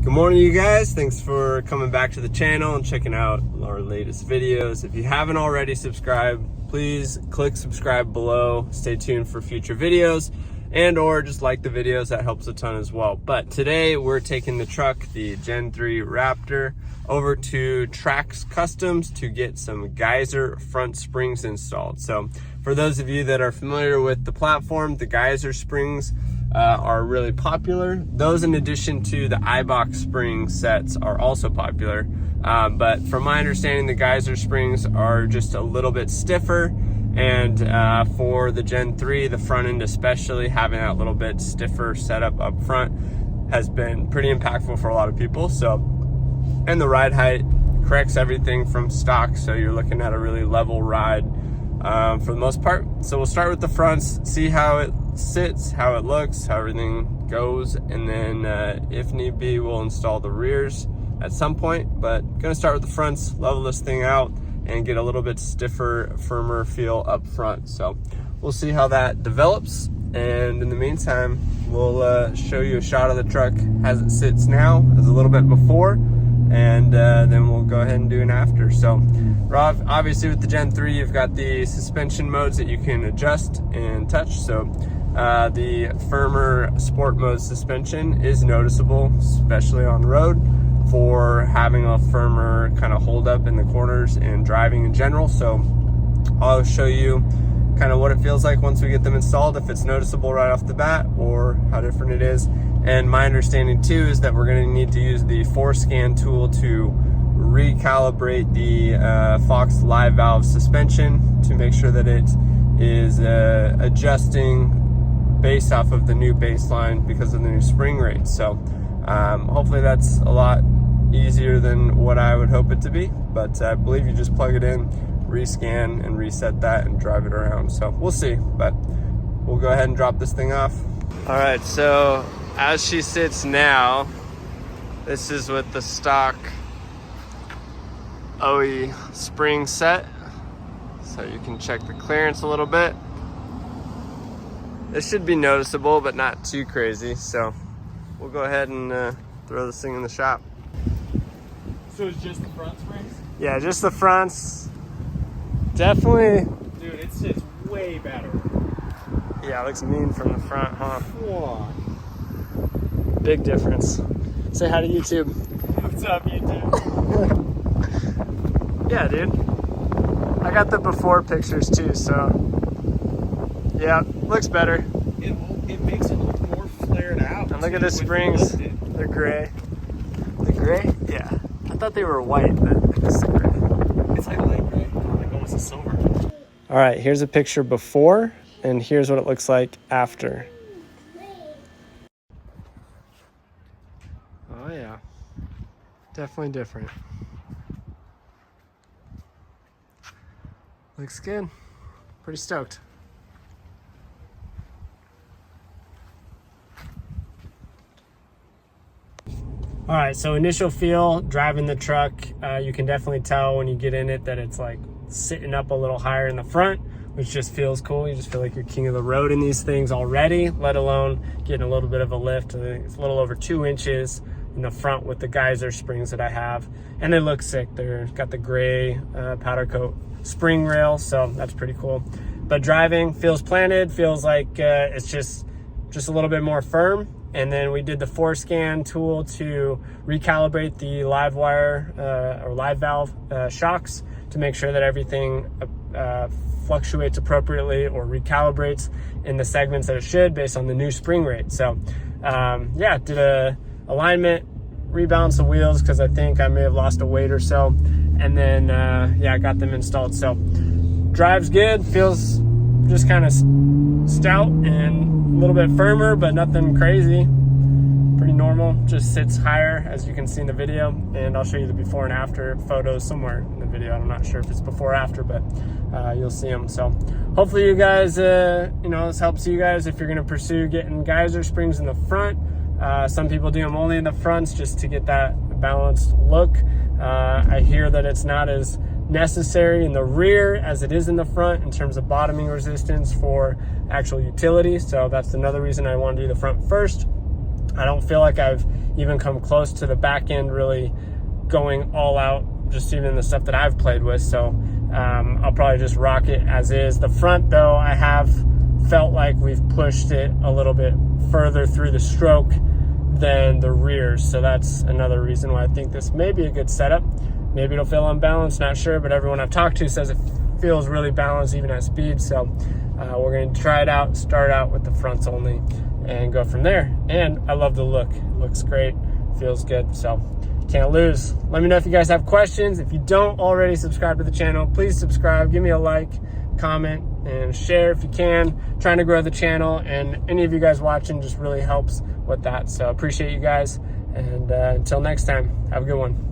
Good morning, you guys. Thanks for coming back to the channel and checking out our latest videos. If you haven't already subscribed, please click subscribe below. Stay tuned for future videos and or just like the videos. That helps a ton as well. But today we're taking the truck, the Gen 3 Raptor, over to Trax Customs to get some Geiser front springs installed. So for those of you that are familiar with the platform, the Geiser springs are really popular. Those, in addition to the iBox spring sets, are also popular. But from my understanding, the Geiser springs are just a little bit stiffer. And for the Gen 3, the front end especially, having that little bit stiffer setup up front has been pretty impactful for a lot of people. So, and the ride height corrects everything from stock. So you're looking at a really level ride for the most part. So we'll start with the fronts, see how it sits, how it looks, how everything goes, and then if need be, we'll install the rears at some point. But gonna start with the fronts, level this thing out, and get a little bit stiffer, firmer feel up front. So we'll see how that develops. And in the meantime, we'll show you a shot of the truck as it sits now, as a little bit before, and then we'll go ahead and do an after. So Rob, obviously with the Gen 3, you've got the suspension modes that you can adjust and touch. So the firmer sport mode suspension is noticeable, especially on the road, for having a firmer kind of hold up in the corners and driving in general. So I'll show you kind of what it feels like once we get them installed, if it's noticeable right off the bat or how different it is. And my understanding too is that we're going to need to use the ForeScan tool to recalibrate the Fox live valve suspension to make sure that it is adjusting based off of the new baseline because of the new spring rate. So hopefully that's a lot easier than what I would hope it to be, but I believe you just plug it in, rescan and reset that and drive it around. So we'll see, but we'll go ahead and drop this thing off. All right, so as she sits now, this is with the stock OE spring set, so you can check the clearance a little bit. This should be noticeable, but not too crazy. So we'll go ahead and throw this thing in the shop. So it's just the front springs? Yeah, just the fronts. Definitely. Dude, it sits way better. Yeah, it looks mean from the front, huh? Whoa. Big difference. Say hi to YouTube. What's up, YouTube? Yeah, dude. I got the before pictures too, so yeah, looks better. It makes it look more flared out. And look at the springs. They're gray. The gray? Yeah. I thought they were white, but it's gray. It's like light gray, like almost a silver. All right, here's a picture before, and here's what it looks like after. Oh yeah, definitely different. Looks good. Pretty stoked. All right, so initial feel, driving the truck, you can definitely tell when you get in it that it's like sitting up a little higher in the front, which just feels cool. You just feel like you're king of the road in these things already, let alone getting a little bit of a lift. I think it's a little over 2 inches in the front with the Geiser springs that I have, and they look sick. They've got the gray powder coat spring rail, so that's pretty cool. But driving feels planted, feels like it's just a little bit more firm. And then we did the ForeScan tool to recalibrate the live wire or live valve shocks to make sure that everything fluctuates appropriately or recalibrates in the segments that it should based on the new spring rate. So yeah, did a alignment, rebalance the wheels because I think I may have lost a weight or so. And then yeah, I got them installed. So drives good, feels just kind of stout and a little bit firmer, but nothing crazy. Pretty normal, just sits higher as you can see in the video, and I'll show you the before and after photos somewhere in the video. I'm not sure if it's before or after, but you'll see them. So hopefully you guys, you know, this helps you guys if you're gonna pursue getting Geiser springs in the front. Some people do them only in the fronts just to get that balanced look. I hear that it's not as necessary in the rear as it is in the front in terms of bottoming resistance for actual utility. So that's another reason I want to do the front first. I don't feel like I've even come close to the back end really going all out, just even the stuff that I've played with. So I'll probably just rock it as is. The front though, I have felt like we've pushed it a little bit further through the stroke than the rears. So that's another reason why I think this may be a good setup. Maybe it'll feel unbalanced, not sure, but everyone I've talked to says it feels really balanced even at speed. So we're going to try it out, start out with the fronts only and go from there. And I love the look. It looks great, feels good. So can't lose. Let me know if you guys have questions. If you don't already subscribe to the channel, please subscribe, give me a like, comment, and share if you can. Trying to grow the channel, and any of you guys watching just really helps with that. So appreciate you guys, and until next time, have a good one.